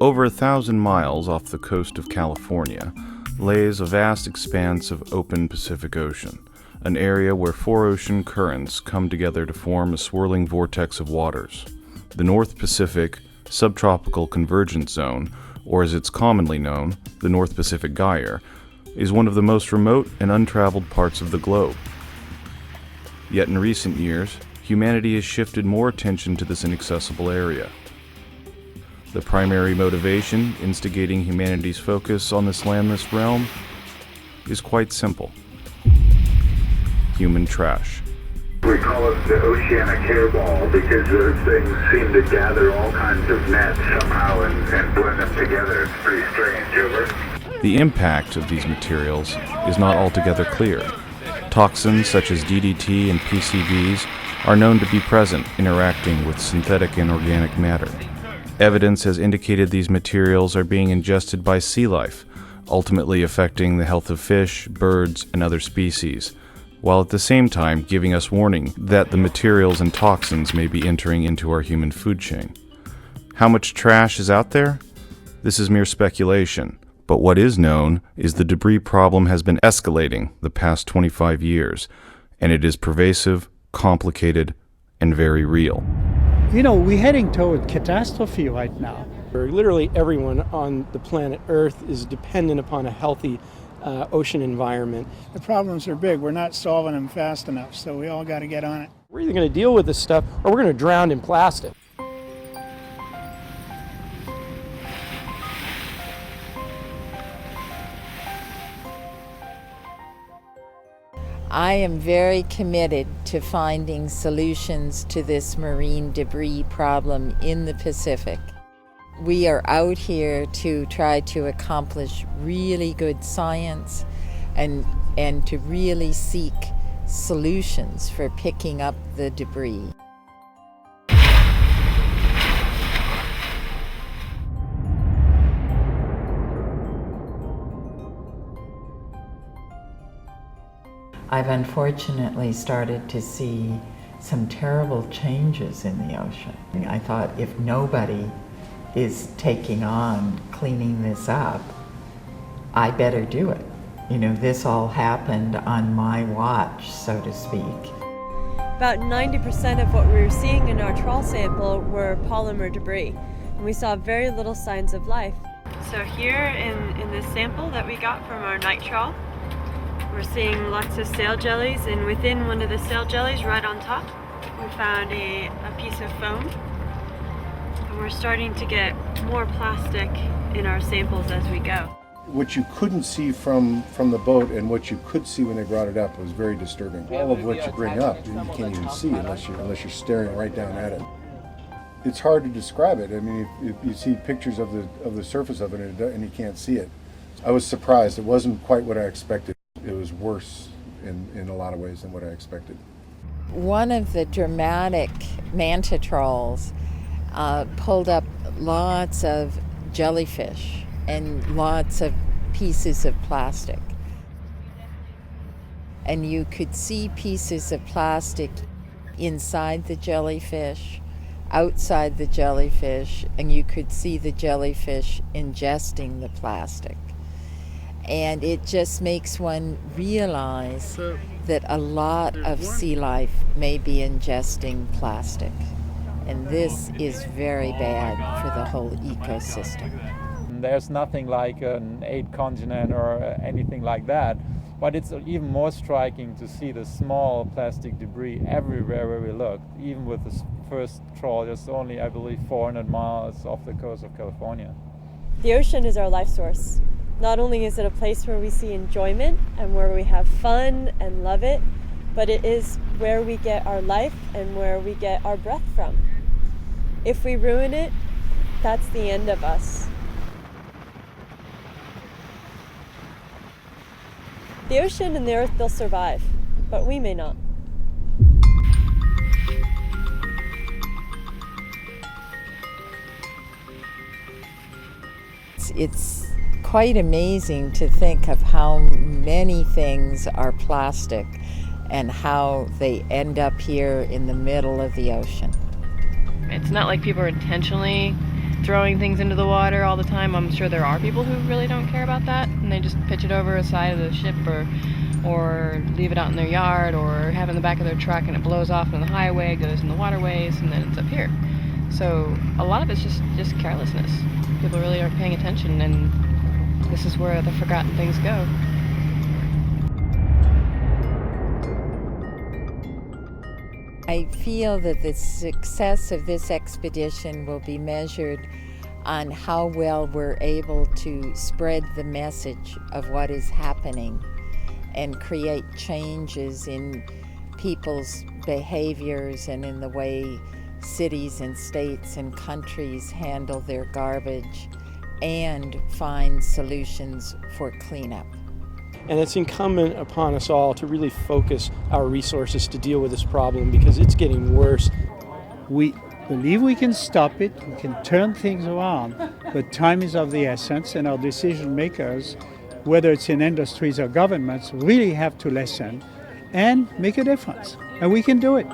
Over 1,000 miles off the coast of California lays a vast expanse of open Pacific Ocean, an area where four ocean currents come together to form a swirling vortex of waters. The North Pacific Subtropical Convergence Zone, or as it's commonly known, the North Pacific Gyre, is one of the most remote and untraveled parts of the globe. Yet in recent years, humanity has shifted more attention to this inaccessible area. The primary motivation instigating humanity's focus on this landless realm is quite simple: human trash. We call it the oceanic hairball because those things seem to gather all kinds of nets somehow and blend them together. It's pretty strange, over. The impact of these materials is not altogether clear. Toxins such as DDT and PCBs are known to be present, interacting with synthetic and organic matter. Evidence has indicated these materials are being ingested by sea life, ultimately affecting the health of fish, birds, and other species, while at the same time giving us warning that the materials and toxins may be entering into our human food chain. How much trash is out there? This is mere speculation, but what is known is the debris problem has been escalating the past 25 years, and it is pervasive, complicated, and very real. You know, we're heading toward catastrophe right now. Literally everyone on the planet Earth is dependent upon a healthy ocean environment. The problems are big. We're not solving them fast enough, so we all got to get on it. We're either going to deal with this stuff or we're going to drown in plastic. I am very committed to finding solutions to this marine debris problem in the Pacific. We are out here to try to accomplish really good science and to really seek solutions for picking up the debris. I've unfortunately started to see some terrible changes in the ocean. I thought if nobody is taking on cleaning this up, I better do it. You know, this all happened on my watch, so to speak. About 90% of what we were seeing in our trawl sample were polymer debris, and we saw very little signs of life. So here in this sample that we got from our night trawl, we're seeing lots of sail jellies, and within one of the sail jellies, right on top, we found a piece of foam. And we're starting to get more plastic in our samples as we go. What you couldn't see from the boat and what you could see when they brought it up was very disturbing. All of what you bring up, you can't even see unless you're staring right down at it. It's hard to describe it. I mean, if you see pictures of the surface of it and you can't see it. I was surprised. It wasn't quite what I expected. It was worse in a lot of ways than what I expected. One of the dramatic manta trawls pulled up lots of jellyfish and lots of pieces of plastic. And you could see pieces of plastic inside the jellyfish, outside the jellyfish, and you could see the jellyfish ingesting the plastic. And it just makes one realize that a lot of sea life may be ingesting plastic. And this is very bad for the whole ecosystem. There's nothing like an 8-continent or anything like that, but it's even more striking to see the small plastic debris everywhere where we look. Even with the first trawl, just only, I believe, 400 miles off the coast of California. The ocean is our life source. Not only is it a place where we see enjoyment and where we have fun and love it, but it is where we get our life and where we get our breath from. If we ruin it, that's the end of us. The ocean and the earth, they'll survive, but we may not. It's quite amazing to think of how many things are plastic and how they end up here in the middle of the ocean. It's not like people are intentionally throwing things into the water all the time. I'm sure there are people who really don't care about that, and they just pitch it over the side of the ship or leave it out in their yard or have it in the back of their truck, and it blows off on the highway, goes in the waterways, and then it's up here. So a lot of it's just carelessness. People really aren't paying attention, and this is where the forgotten things go. I feel that the success of this expedition will be measured on how well we're able to spread the message of what is happening and create changes in people's behaviors and in the way cities and states and countries handle their garbage and find solutions for cleanup. And it's incumbent upon us all to really focus our resources to deal with this problem because it's getting worse. We believe we can stop it, we can turn things around, but time is of the essence, and our decision makers, whether it's in industries or governments, really have to listen and make a difference. And we can do it.